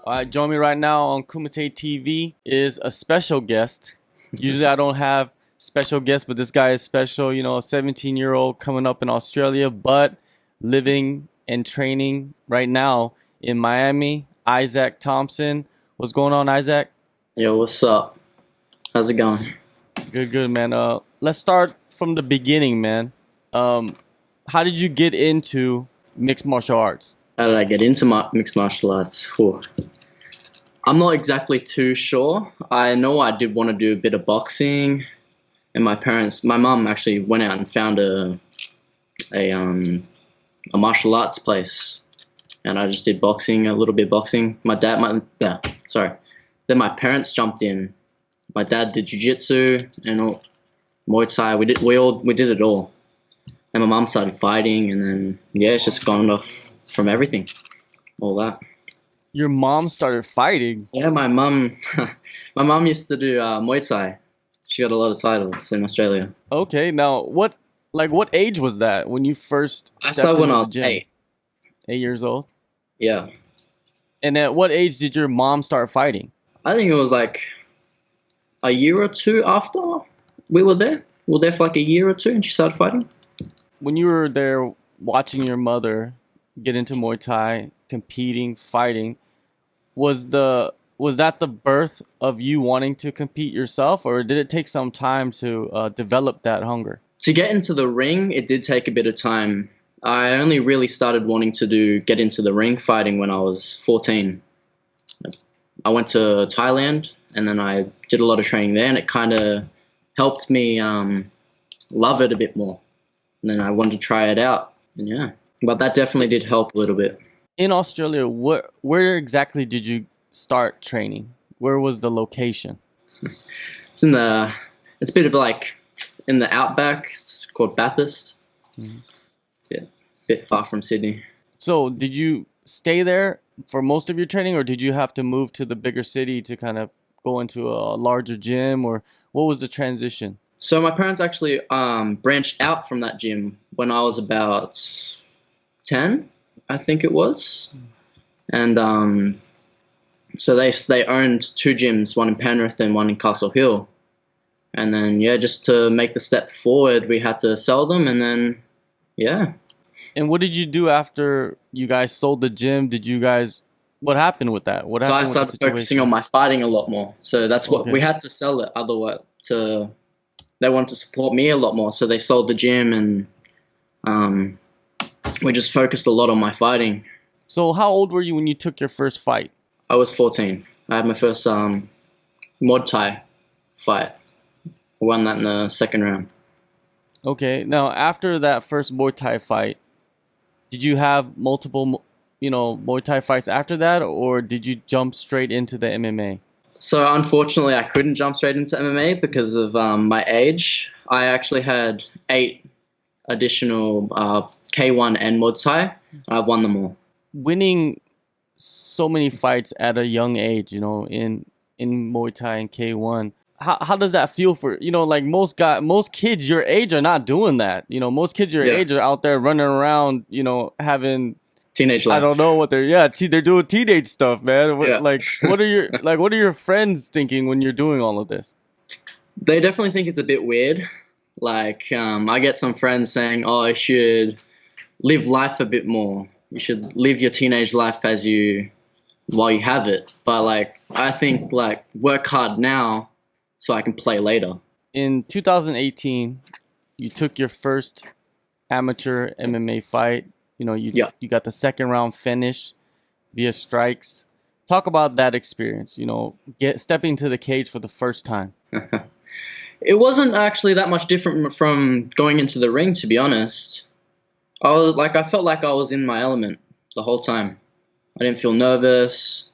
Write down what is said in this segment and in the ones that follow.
All right, join me right now on Kumite TV is a special guest. Usually I don't have special guests, but this guy is special. You know, a 17-year-old coming up in Australia, but living and training right now in Miami. Isaac Thomson. What's going on, Isaac? Yo, what's up? How's it going? Good, good, man. Let's start from the beginning, man. How did you get into mixed martial arts? How did I get into mixed martial arts? Whew. I'm not exactly too sure. I know I did want to do a bit of boxing, and my mum actually went out and found a martial arts place, and I just did boxing, a little bit of boxing. Then my parents jumped in. My dad did jiu-jitsu and Muay Thai. We did it all. And my mum started fighting, and then it's just gone off from everything, all that. Your mom started fighting. Yeah, my mum, my mum used to do Muay Thai. She got a lot of titles in Australia. Okay, now what age was that when you first I stepped started when into I the was gym? 8. 8 years old. Yeah, And at what age did your mom start fighting? I think it was like a year or two after we were there. We were there for like a year or two, and she started fighting. When you were there watching your mother get into Muay Thai, competing, fighting, was that the birth of you wanting to compete yourself, or did it take some time to develop that hunger? To get into the ring, it did take a bit of time. I only really started wanting to get into the ring fighting when I was 14. I went to Thailand, and then I did a lot of training there, and it kind of helped me love it a bit more. And then I wanted to try it out, and yeah. But that definitely did help a little bit. In Australia, where exactly did you start training? Where was the location? It's it's a bit of like in the outback. It's called Bathurst. Mhm. Yeah, a bit far from Sydney. So did you stay there for most of your training, or did you have to move to the bigger city to kind of go into a larger gym, or what was the transition? So my parents actually branched out from that gym when I was about 10, I think it was, and so they owned two gyms, one in Penrith and one in Castle Hill, and then just to make the step forward, we had to sell them, and then yeah. And what did you do after you guys sold the gym? What happened with that? What So I happened with the started focusing on situation? my fighting a lot more. So that's what we Okay. had to sell it. Otherwise, they wanted to support me a lot more. So they sold the gym, and um, we just focused a lot on my fighting. So how old were you when you took your first fight? I was 14. I had my first Muay Thai fight. I won that in the second round. Okay. Now, after that first Muay Thai fight, did you have multiple, Muay Thai fights after that, or did you jump straight into the MMA? So unfortunately, I couldn't jump straight into MMA because of my age. I actually had 8 additional K1 and Muay Thai, and I've won them all. Winning so many fights at a young age, in Muay Thai and K1. How does that feel for, like most kids your age are not doing that. Most kids your Yeah, age are out there running around, having, teenage I don't life. know what they're doing teenage stuff, man. Yeah. What are your friends thinking when you're doing all of this? They definitely think it's a bit weird. Like, I get some friends saying, "Oh, I should live life a bit more. You should live your teenage life while you have it." But like, I think like work hard now so I can play later. In 2018, you took your first amateur MMA fight. Yeah. You got the second round finish via strikes. Talk about that experience. Stepping to the cage for the first time. It wasn't actually that much different from going into the ring, to be honest. I felt like I was in my element the whole time. I didn't feel nervous.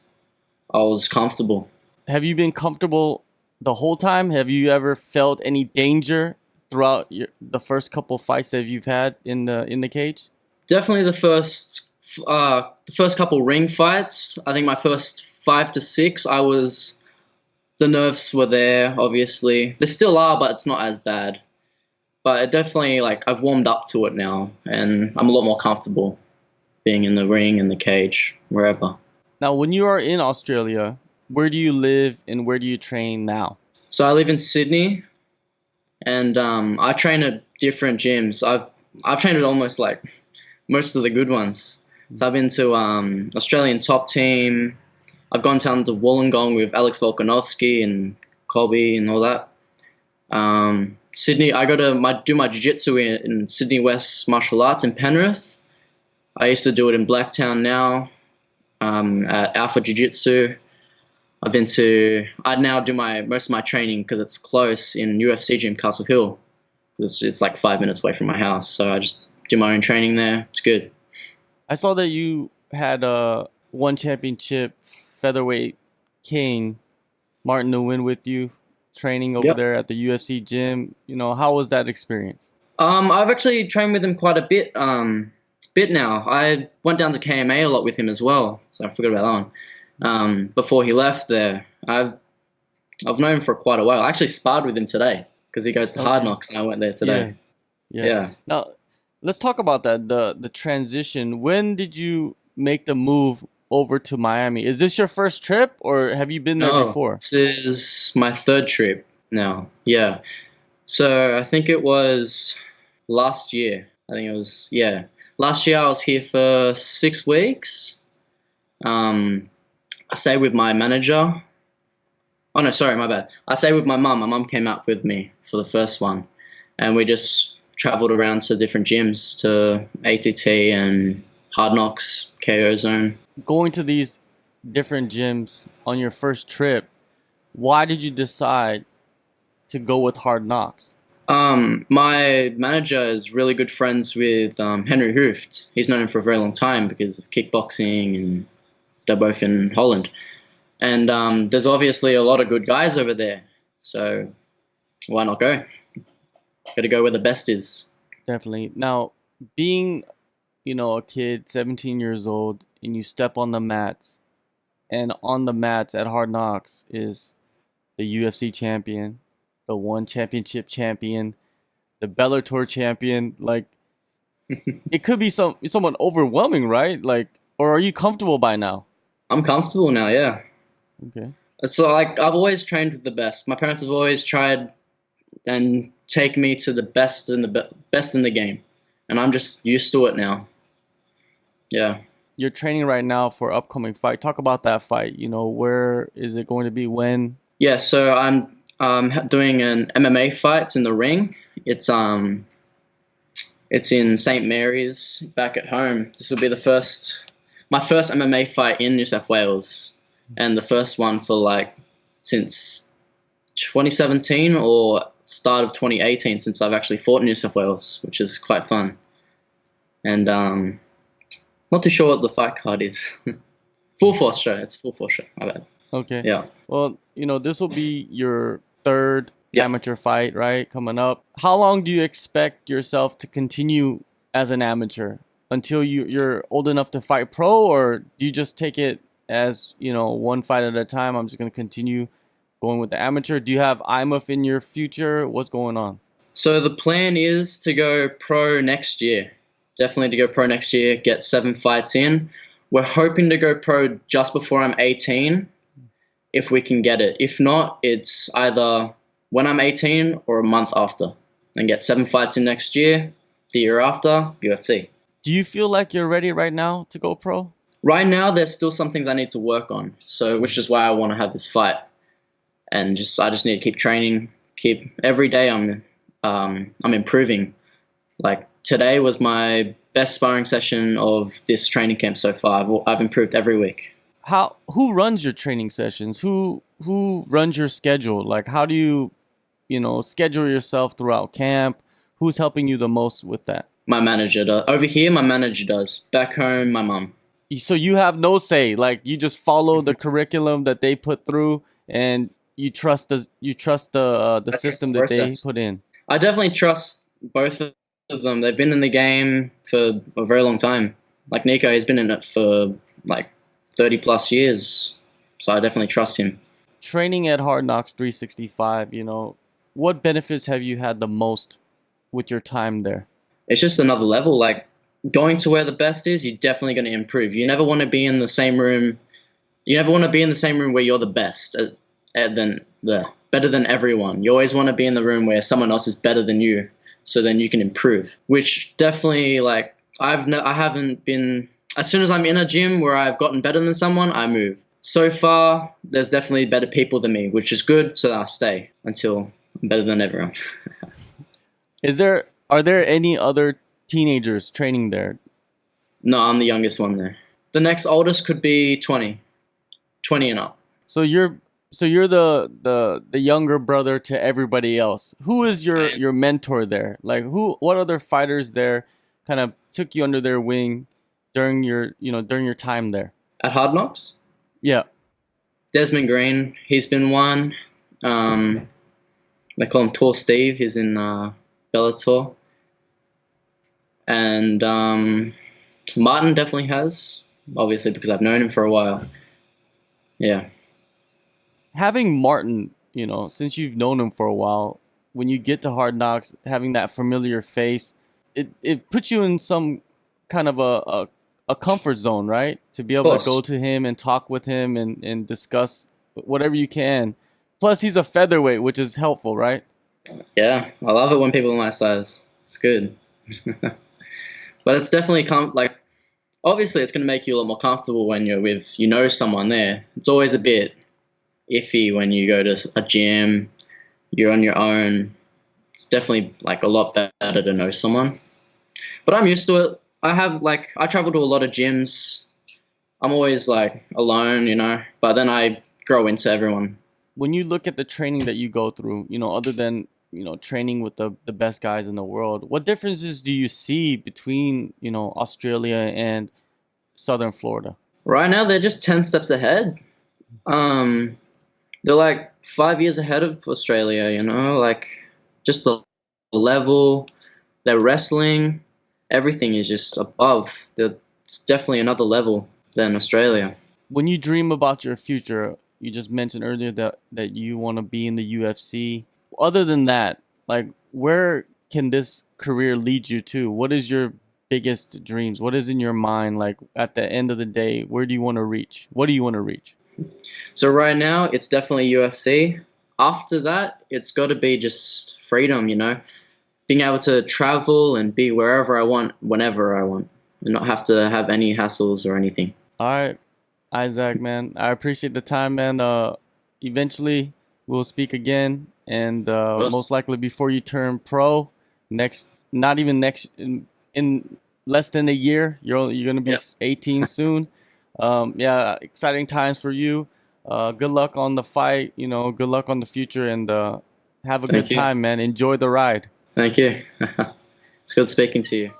I was comfortable. Have you been comfortable the whole time? Have you ever felt any danger throughout the first couple fights that you've had in the cage? Definitely the first couple ring fights. I think my first 5 to 6, the nerves were there. Obviously, they still are, but it's not as bad. But it definitely, like, I've warmed up to it now, and I'm a lot more comfortable being in the ring, in the cage, wherever. Now, when you are in Australia, where do you live and where do you train now? So I live in Sydney, and I train at different gyms. I've trained at almost like most of the good ones. So I've been to Australian Top Team. I've gone down to Wollongong with Alex Volkanovski and Colby and all that. Sydney, I do my jiu-jitsu in Sydney West Martial Arts in Penrith. I used to do it in Blacktown now at Alpha Jiu-Jitsu. I now do most of my training because it's close in UFC gym Castle Hill. It's like 5 minutes away from my house, so I just do my own training there. It's good. I saw that you had one championship featherweight king, Martin Nguyen, with you training over Yep. there at the UFC gym. How was that experience? I've actually trained with him quite a bit now. I went down to KMA a lot with him as well, so I forgot about that one. Before he left there, I've known him for quite a while. I actually sparred with him today because he goes to Hard Okay. Knocks, and I went there today. Yeah. Yeah. Now, let's talk about that, the transition. When did you make the move over to Miami? Is this your first trip or have you been there No, before? this is my third trip now. Yeah. So I think it was last year. Last year I was here for 6 weeks. I stayed with my manager. Oh no, sorry, my bad. I stayed with my mum. My mum came up with me for the first one, and we just traveled around to different gyms, to ATT and Hard Knocks, KO Zone. Going to these different gyms on your first trip, why did you decide to go with Hard Knocks? My manager is really good friends with Henry Hooft. He's known him for a very long time because of kickboxing, and they're both in Holland. And there's obviously a lot of good guys over there, so why not go? Got to go where the best is. Definitely. Now, being, a kid, 17 years old, and you step on the mats, and on the mats at Hard Knocks is the UFC champion, the one championship champion, the Bellator champion. Like, it could be somewhat overwhelming, right? Like, or are you comfortable by now? I'm comfortable now, yeah. Okay. So like I've always trained with the best. My parents have always tried and take me to the best best in the game, and I'm just used to it now. Yeah. You're training right now for upcoming fight. Talk about that fight. Where is it going to be? When? Yeah. So I'm doing an MMA fight. It's in the ring. It's in St. Mary's back at home. This will be my first MMA fight in New South Wales, and the first one for since 2017 or start of 2018 since I've actually fought in New South Wales, which is quite fun. And not too sure what the fight card is. Full force show. It's full force show. My bad. Okay. Yeah. Well, this will be your third Yeah. amateur fight, right? Coming up. How long do you expect yourself to continue as an amateur until you're old enough to fight pro, or do you just take it as, one fight at a time? I'm just going to continue going with the amateur. Do you have IMUF in your future? What's going on? So the plan is to go pro next year. Definitely to go pro next year, get 7 fights in. We're hoping to go pro just before I'm 18, if we can get it. If not, it's either when I'm 18 or a month after. And get 7 fights in next year, the year after, UFC. Do you feel like you're ready right now to go pro? Right now, there's still some things I need to work on. So, which is why I want to have this fight. And I just need to keep training. Every day I'm improving. Like today was my best sparring session of this training camp so far. I've improved every week. Who runs your training sessions? Who runs your schedule? Like, how do you, schedule yourself throughout camp? Who's helping you the most with that? My manager does. Over here, my manager does. Back home, my mum. So you have no say. Like, you just follow the curriculum that they put through, and you trust the system that they put in. I definitely trust both of them. They've been in the game for a very long time. Like Nico, he's been in it for 30 plus years. So I definitely trust him. Training at Hard Knocks 365, what benefits have you had the most with your time there? It's just another level. Like going to where the best is, you're definitely going to improve. You never want to be in the same room You never want to be in the same room where you're the best, better than everyone. You always want to be in the room where someone else is better than you, so then you can improve. Which definitely, like, I haven't been. As soon as I'm in a gym where I've gotten better than someone, I move. So far, there's definitely better people than me, which is good. So I'll stay until I'm better than everyone. Are there any other teenagers training there? No, I'm the youngest one there. The next oldest could be 20 and up. So you're the younger brother to everybody else. Who is your mentor there? Like what other fighters there kind of took you under their wing during your time there? At Hard Knocks? Yeah. Desmond Green, he's been one. They call him Tall Steve. He's in Bellator. And Martin definitely has, obviously, because I've known him for a while. Yeah. Having Martin, since you've known him for a while, when you get to Hard Knocks, having that familiar face, it puts you in some kind of a comfort zone, right? To be able to go to him and talk with him and discuss whatever you can. Plus, he's a featherweight, which is helpful, right? Yeah, I love it when people are my size. It's good. But it's definitely obviously it's going to make you a lot more comfortable when you're with someone there. It's always a bit iffy when you go to a gym, you're on your own. It's definitely like a lot better to know someone. But I'm used to it. I travel to a lot of gyms. I'm always like alone, but then I grow into everyone. When you look at the training that you go through, other than training with the best guys in the world, what differences do you see between Australia and Southern Florida? Right now they're just 10 steps ahead. They're like 5 years ahead of Australia, like just the level, their wrestling, everything is just above. It's definitely another level than Australia. When you dream about your future, you just mentioned earlier that you want to be in the UFC. Other than that, like, where can this career lead you to? What is your biggest dreams? What is in your mind? Like, at the end of the day, where do you want to reach? What do you want to reach? So right now, it's definitely UFC. After that, it's got to be just freedom, being able to travel and be wherever I want, whenever I want, and not have to have any hassles or anything. All right, Isaac, man, I appreciate the time, man. Eventually, we'll speak again, and most likely before you turn pro, not even next, in less than a year, you're gonna be 18 soon. Yeah, exciting times for you. Good luck on the fight. Good luck on the future, and have a good time, man. Enjoy the ride. Thank you. It's good speaking to you.